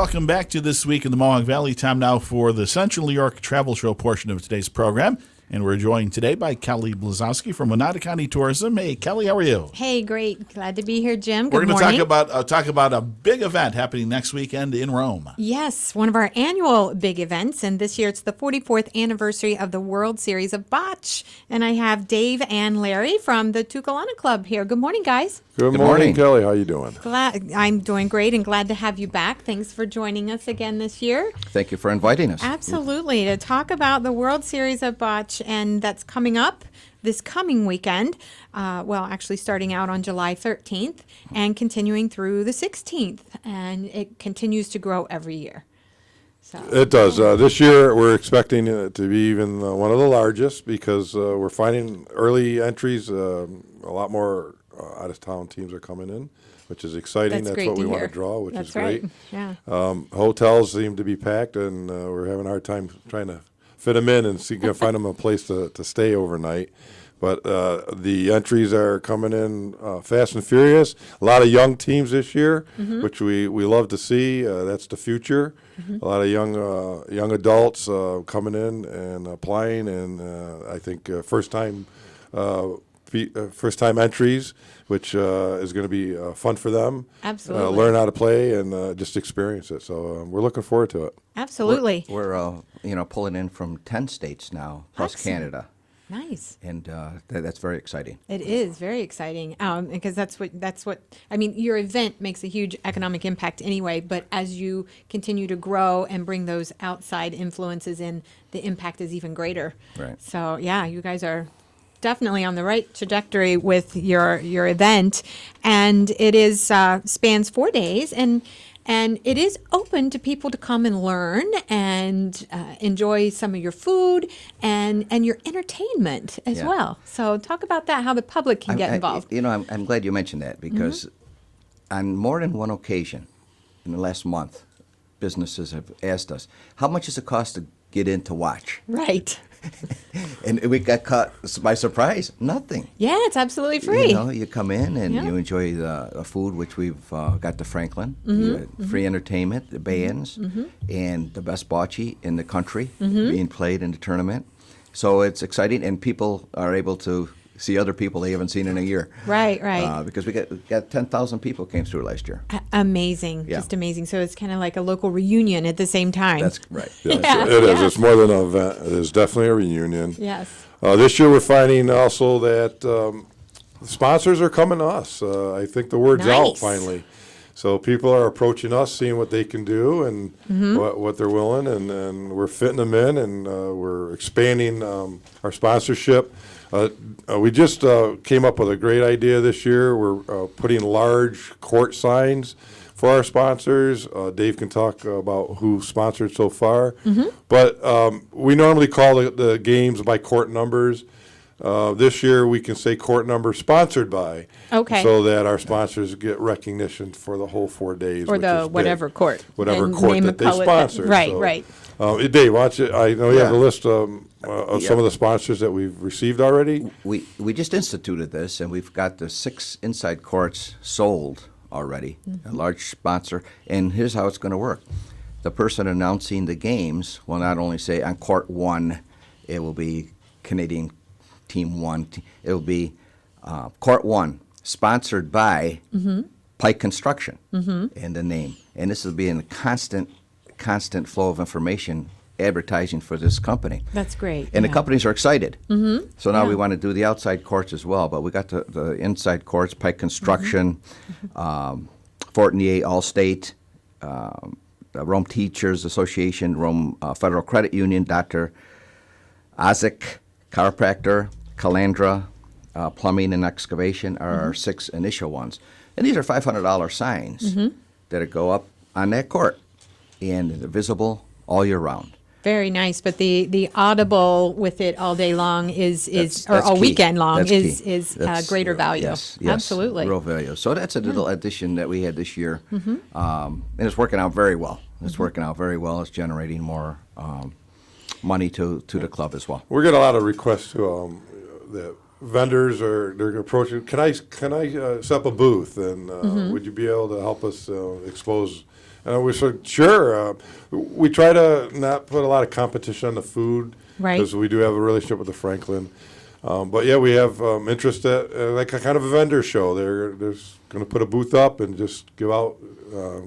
welcome back to This Week in the Mohawk Valley. Time now for the Central New York Travel Show portion of today's program. And we're joined today by Kelly Blazosky from Oneida County Tourism. Hey, Kelly, how are you? Hey, great. Glad to be here, Jim. Good We're going morning. to talk about a big event happening next weekend in Rome. Yes, one of our annual big events, and this year it's the 44th anniversary of the World Series of Bocce. And I have Dave and Larry from the Toccolana Club here. Good morning, guys. Good morning, Kelly. How you doing? I'm doing great and glad to have you back. Thanks for joining us again this year. Thank you for inviting us. Absolutely. To talk about the World Series of Bocce, and that's coming up this coming weekend. Actually starting out on July 13th and continuing through the 16th. And it continues to grow every year. So. It does. This year, we're expecting it to be even one of the largest because we're finding early entries. A lot more out-of-town teams are coming in, which is exciting. That's what we want to draw, which is great. Yeah. Hotels seem to be packed, and we're having a hard time trying to fit them in and see if we can find them a place to stay overnight. But the entries are coming in fast and furious. A lot of young teams this year, which we love to see. That's the future. A lot of young adults coming in and applying, and I think first time entries, which is going to be fun for them. Absolutely. Learn how to play and just experience it. So we're looking forward to it. Absolutely. We're pulling in from 10 states now, plus Excellent. Canada. Nice. And that's very exciting. It is very exciting because that's what I mean. Your event makes a huge economic impact anyway, but as you continue to grow and bring those outside influences in, the impact is even greater. Right. So yeah, you guys are definitely on the right trajectory with your event, and it is spans 4 days, and it is open to people to come and learn and enjoy some of your food and your entertainment as well. So talk about that, how the public can get involved. I'm glad you mentioned that because on more than one occasion in the last month, businesses have asked us, how much does it cost to get in to watch? Right. And we got caught by surprise. Nothing. Yeah, it's absolutely free. You come in and you enjoy the food, which we've got the Franklin, free entertainment, the bands, and the best bocce in the country being played in the tournament. So it's exciting, and people are able to see other people they haven't seen in a year. Right, right. Because we got 10,000 people came through last year. Amazing, just amazing. So it's kind of like a local reunion at the same time. That's right. Yes, it is. It's more than an event. It is definitely a reunion. Yes. This year we're finding also that sponsors are coming to us. I think the word's out finally. So people are approaching us, seeing what they can do and what they're willing, and we're fitting them in, and we're expanding our sponsorship. We just came up with a great idea this year. We're putting large court signs for our sponsors. Dave can talk about who sponsored so far. But we normally call the games by court numbers. This year we can say court number sponsored by, so that our sponsors get recognition for the whole 4 days. Or the whatever court. Whatever court that they sponsor. Right, right. Dave, why don't you, I know you have a list of some of the sponsors that we've received already. We just instituted this, and we've got the 6 inside courts sold already, a large sponsor. And here's how it's going to work. The person announcing the games will not only say on court 1, it will be Canadian Team 1. It will be court 1, sponsored by Pike Construction in the name. And this will be in a constant flow of information advertising for this company. That's great. And the companies are excited. So now we want to do the outside courts as well, but we got the inside courts, Pike Construction, Fortinier Allstate, Rome Teachers Association, Rome Federal Credit Union, Dr. Isaac, Chiropractor, Calandra, Plumbing and Excavation are our 6 initial ones. And these are $500 signs that go up on that court, and they're visible all year round. Very nice, but the audible with it all day long is or all key. weekend long That's is That's, greater value. Yes, absolutely. Real value. So that's a little addition that we had this year, and it's working out very well. It's working out very well. It's generating more money to the club as well. We're getting a lot of requests to the vendors they're approaching. Can I set up a booth, and would you be able to help us expose We said, sure. We try to not put a lot of competition on the food. Right. Because we do have a relationship with the Franklin. But yeah, we have interest at like a kind of a vendor show. They're going to put a booth up and just give out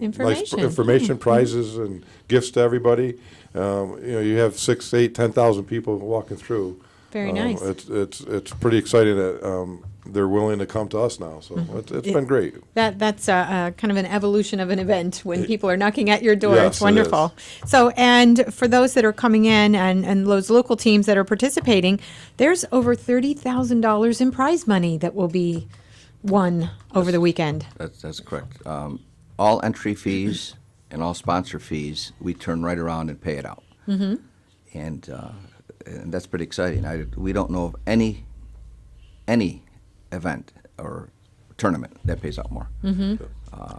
Information. nice information, prizes, and gifts to everybody. You have 6, 8, 10,000 people walking through. Very nice. It's pretty exciting that they're willing to come to us now. So it's been great. That's kind of an evolution of an event when people are knocking at your door. Yes, It's wonderful. So, and for those that are coming in and those local teams that are participating, there's over $30,000 in prize money that will be won over the weekend. That's correct. All entry fees and all sponsor fees, we turn right around and pay it out. And that's pretty exciting. We don't know of any event or tournament that pays out more.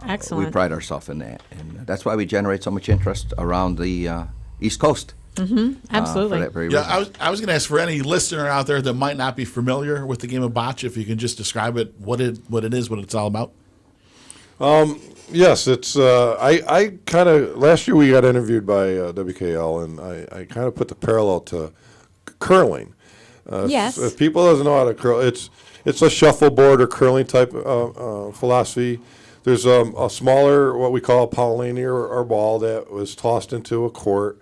Excellent. We pride ourselves in that, and that's why we generate so much interest around the East Coast. Absolutely. For that very Yeah, reason. I was going to ask for any listener out there that might not be familiar with the game of bocce, if you can just describe it, what it is, what it's all about. Yes, it's. I kind of last year we got interviewed by WKL, and I kind of put the parallel to curling. Yes. If people doesn't know how to curl, it's a shuffleboard or curling type philosophy. There's a smaller, what we call a Paulini or ball that was tossed into a court,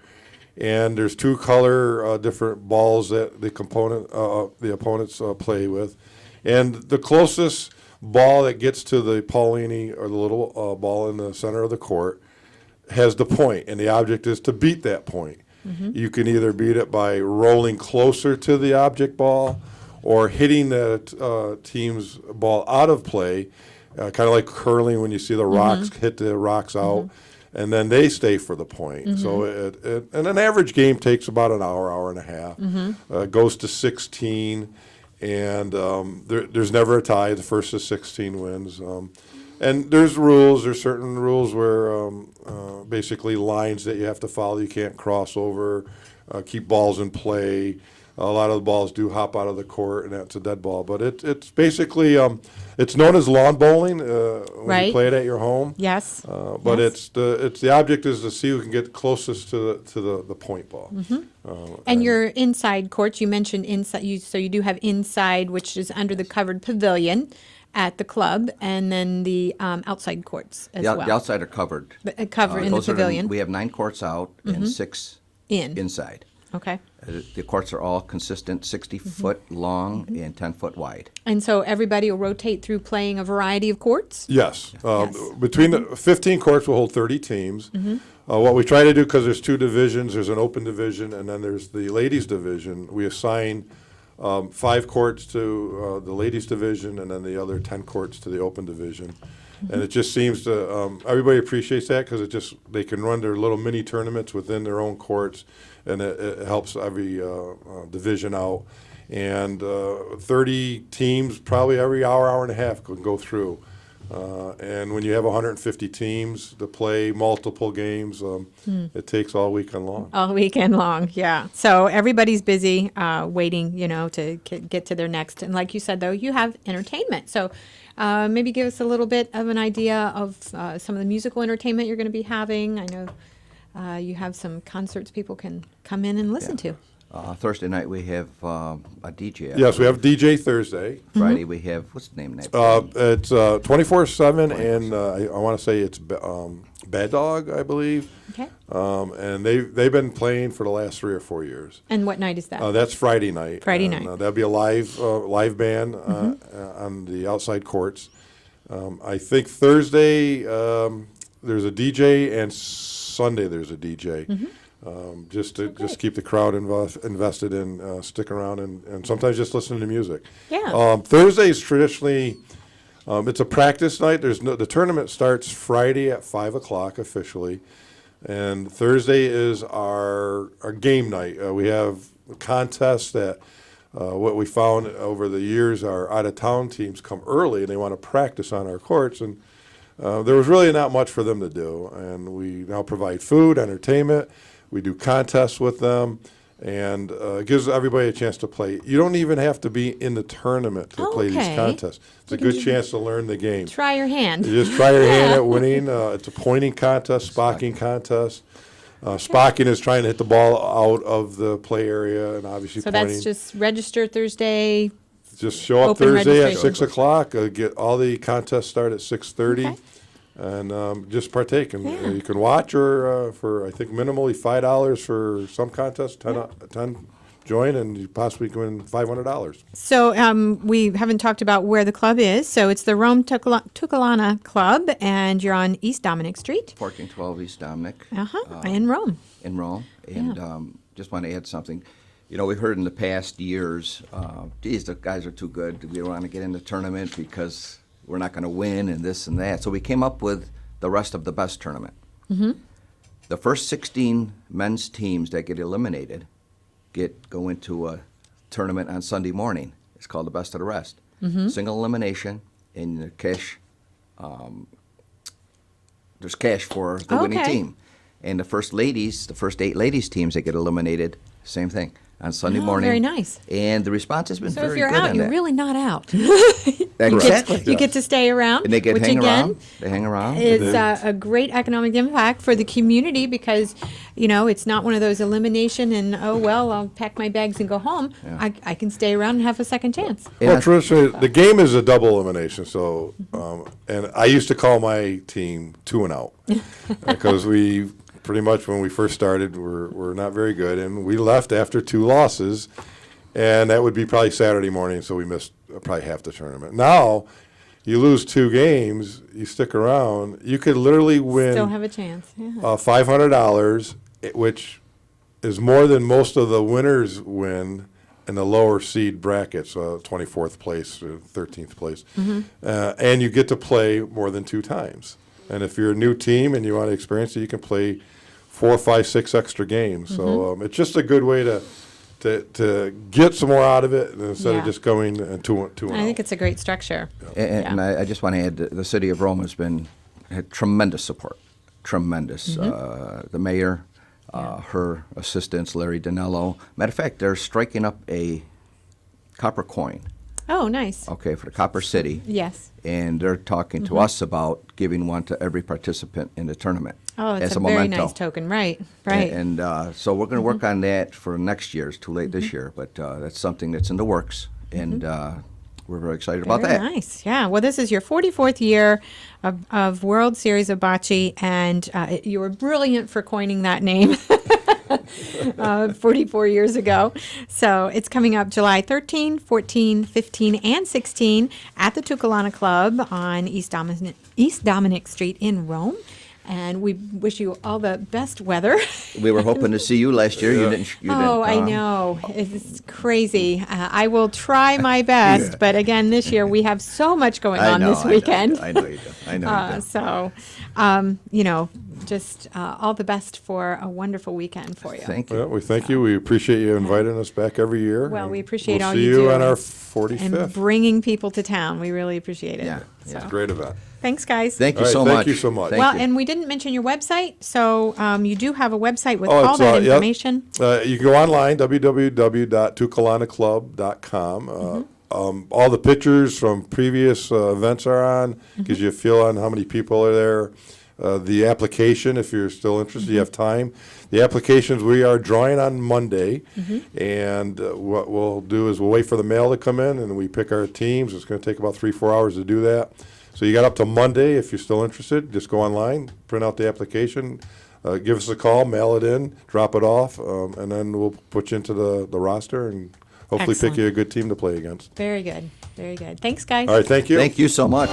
and there's two color different balls that the opponents play with, and the closest ball that gets to the Paulini or the little ball in the center of the court has the point, and the object is to beat that point. You can either beat it by rolling closer to the object ball or hitting the team's ball out of play, kind of like curling when you see the rocks hit the rocks out, and then they stay for the point. So and an average game takes about an hour, hour and a half. Goes to 16, and there's never a tie. The first to 16 wins. And there's certain rules where basically lines that you have to follow. You can't cross over, keep balls in play. A lot of the balls do hop out of the court, and that's a dead ball. But it's basically, it's known as lawn bowling when you play it at your home. Yes. But Yes. the object is to see who can get closest to the point ball. And your inside courts, you mentioned inside, so you do have inside, which is under the covered pavilion at the club, and then the outside courts as well. The outside are covered. Covered in the Those are pavilion. we have 9 courts out and 6 inside. Okay. The courts are all consistent, 60-foot long and 10-foot wide. And so everybody will rotate through playing a variety of courts? Yes. Yes. Between the 15 courts, we'll hold 30 teams. What we try to do, because there's 2 divisions, there's an open division, and then there's the ladies division. We assign 5 courts to the ladies division, and then the other 10 courts to the open division. And it just seems to everybody appreciates that because they can run their little mini tournaments within their own courts, and it helps every division out. And 30 teams, probably every hour, hour and a half, can go through. And when you have 150 teams to play multiple games, it takes all weekend long. All weekend long, yeah. So everybody's busy waiting, to get to their next. And like you said, though, you have entertainment. So maybe give us a little bit of an idea of some of the musical entertainment you're going to be having. I know you have some concerts people can come in and listen to. Thursday night we have a DJ. Yes, we have DJ Thursday. Friday we have, what's the name of that? It's 24/7, and I want to say it's Bad Dog, I believe. Okay. And they've been playing for the last 3 or 4 years. And what night is that? That's Friday night. Friday And, night. that'll be a live band on the outside courts. I think Thursday there's a DJ, and Sunday there's a DJ. Just to keep the crowd invested in, stick around, and sometimes just listen to music. Yeah. Thursday is traditionally it's a practice night. The tournament starts Friday at 5 o'clock officially, and Thursday is our game night. We have contests that what we found over the years, our out of town teams come early and they want to practice on our courts, and there was really not much for them to do, and we now provide food, entertainment. We do contests with them, and gives everybody a chance to play. You don't even have to be in the tournament to play these Okay. contests. It's a good chance to learn the game. Try your hand. You just try your hand at winning. It's a pointing contest, spocking contest. Spocking is trying to hit the ball out of the play area, and obviously So pointing. that's just register Thursday. Just show up open Thursday at registration. 6 o'clock. Get all the contests start at 6:30, Okay. and just partake. And Yeah. you can watch, or for I think minimally $5 for some contests, 10 join, and you possibly can win $500. So we haven't talked about where the club is. So it's the Rome Toccolana Club, and you're on East Dominic Street. 1412 East Dominic. In Rome. In Rome. And just want to add something. You know, we've heard in the past years, geez, the guys are too good. We don't want to get in the tournament because we're not going to win and this and that. So we came up with the rest of the best tournament. The first 16 men's teams that get eliminated go into a tournament on Sunday morning. It's called the best of the rest. Single elimination, and the cash. There's cash for the winning Okay. team. And the first 8 ladies teams that get eliminated, same thing on Sunday morning. Very nice. And the response has been So very if you're good out, on you're that. really not out. Exactly. You get to stay around, And they get which hang again around. They hang around. is a great economic impact for the community because, you know, it's not one of those elimination and, oh, well, I'll pack my bags and go home. Yeah. I can stay around and have a second chance. And Well, I- traditionally, the game is a double elimination. So, and I used to call my team 2 and out because we pretty much when we first started, we're not very good, and we left after 2 losses, and that would be probably Saturday morning. So we missed probably half the tournament. Now, you lose 2 games, you stick around, you could literally win Still have a chance. Yeah. $500, which is more than most of the winners win in the lower seed brackets, 24th place or 13th place. And you get to play more than 2 times. And if you're a new team and you want to experience it, you can play 4, 5, 6 extra games. So it's just a good way to get some more out of it instead Yeah. of just going and two and I think out. it's a great structure. And I just want to add, the city of Rome had tremendous support, tremendous. The mayor, her assistants, Larry Danello. Matter of fact, they're striking up a copper coin, Oh, nice. okay, for the Copper City. Yes. And they're talking to us about giving one to every participant in the tournament. Oh, it's as a a very memento. nice token. Right. Right. And so we're going to work on that for next year. It's too late this year, but that's something that's in the works, and we're very excited about Very that. nice. Yeah. Well, this is your 44th year of World Series of Bocce, and you were brilliant for coining that name 44 years ago. So it's coming up July 13, 14, 15, and 16 at the Toccolana Club on East Dominic Street in Rome. And we wish you all the best weather. We were hoping to see you last year. You didn't. Oh, I know. It's crazy. I will try my best, but again, this year we have so much going on this weekend. I know you do. I know you do. So, you know, just all the best for a wonderful weekend for you. Thank you. Well, we thank you. We appreciate you inviting us back every year. Well, and we appreciate we'll all see you you do. on our And 45th. bringing people to town. We really appreciate it. Yeah, So, Great event. thanks, guys. Thank you All right, so thank much. you so much. Thank well, you. and we didn't mention your website, so you do have a website with Oh, all it's, that yep. information. You can go online, www.toccolanaclub.com. All the pictures from previous events are on. Gives you a feel on how many people are there. The application, if you're still interested, you have time. The applications, we are drawing on Monday, and what we'll do is we'll wait for the mail to come in, and we pick our teams. It's going to take about 3-4 hours to do that. So you got up to Monday. If you're still interested, just go online, print out the application, give us a call, mail it in, drop it off, and then we'll put you into the roster and hopefully Excellent. pick you a good team to play against. Very good. Very good. Thanks, guys. All right, thank you. Thank you so much.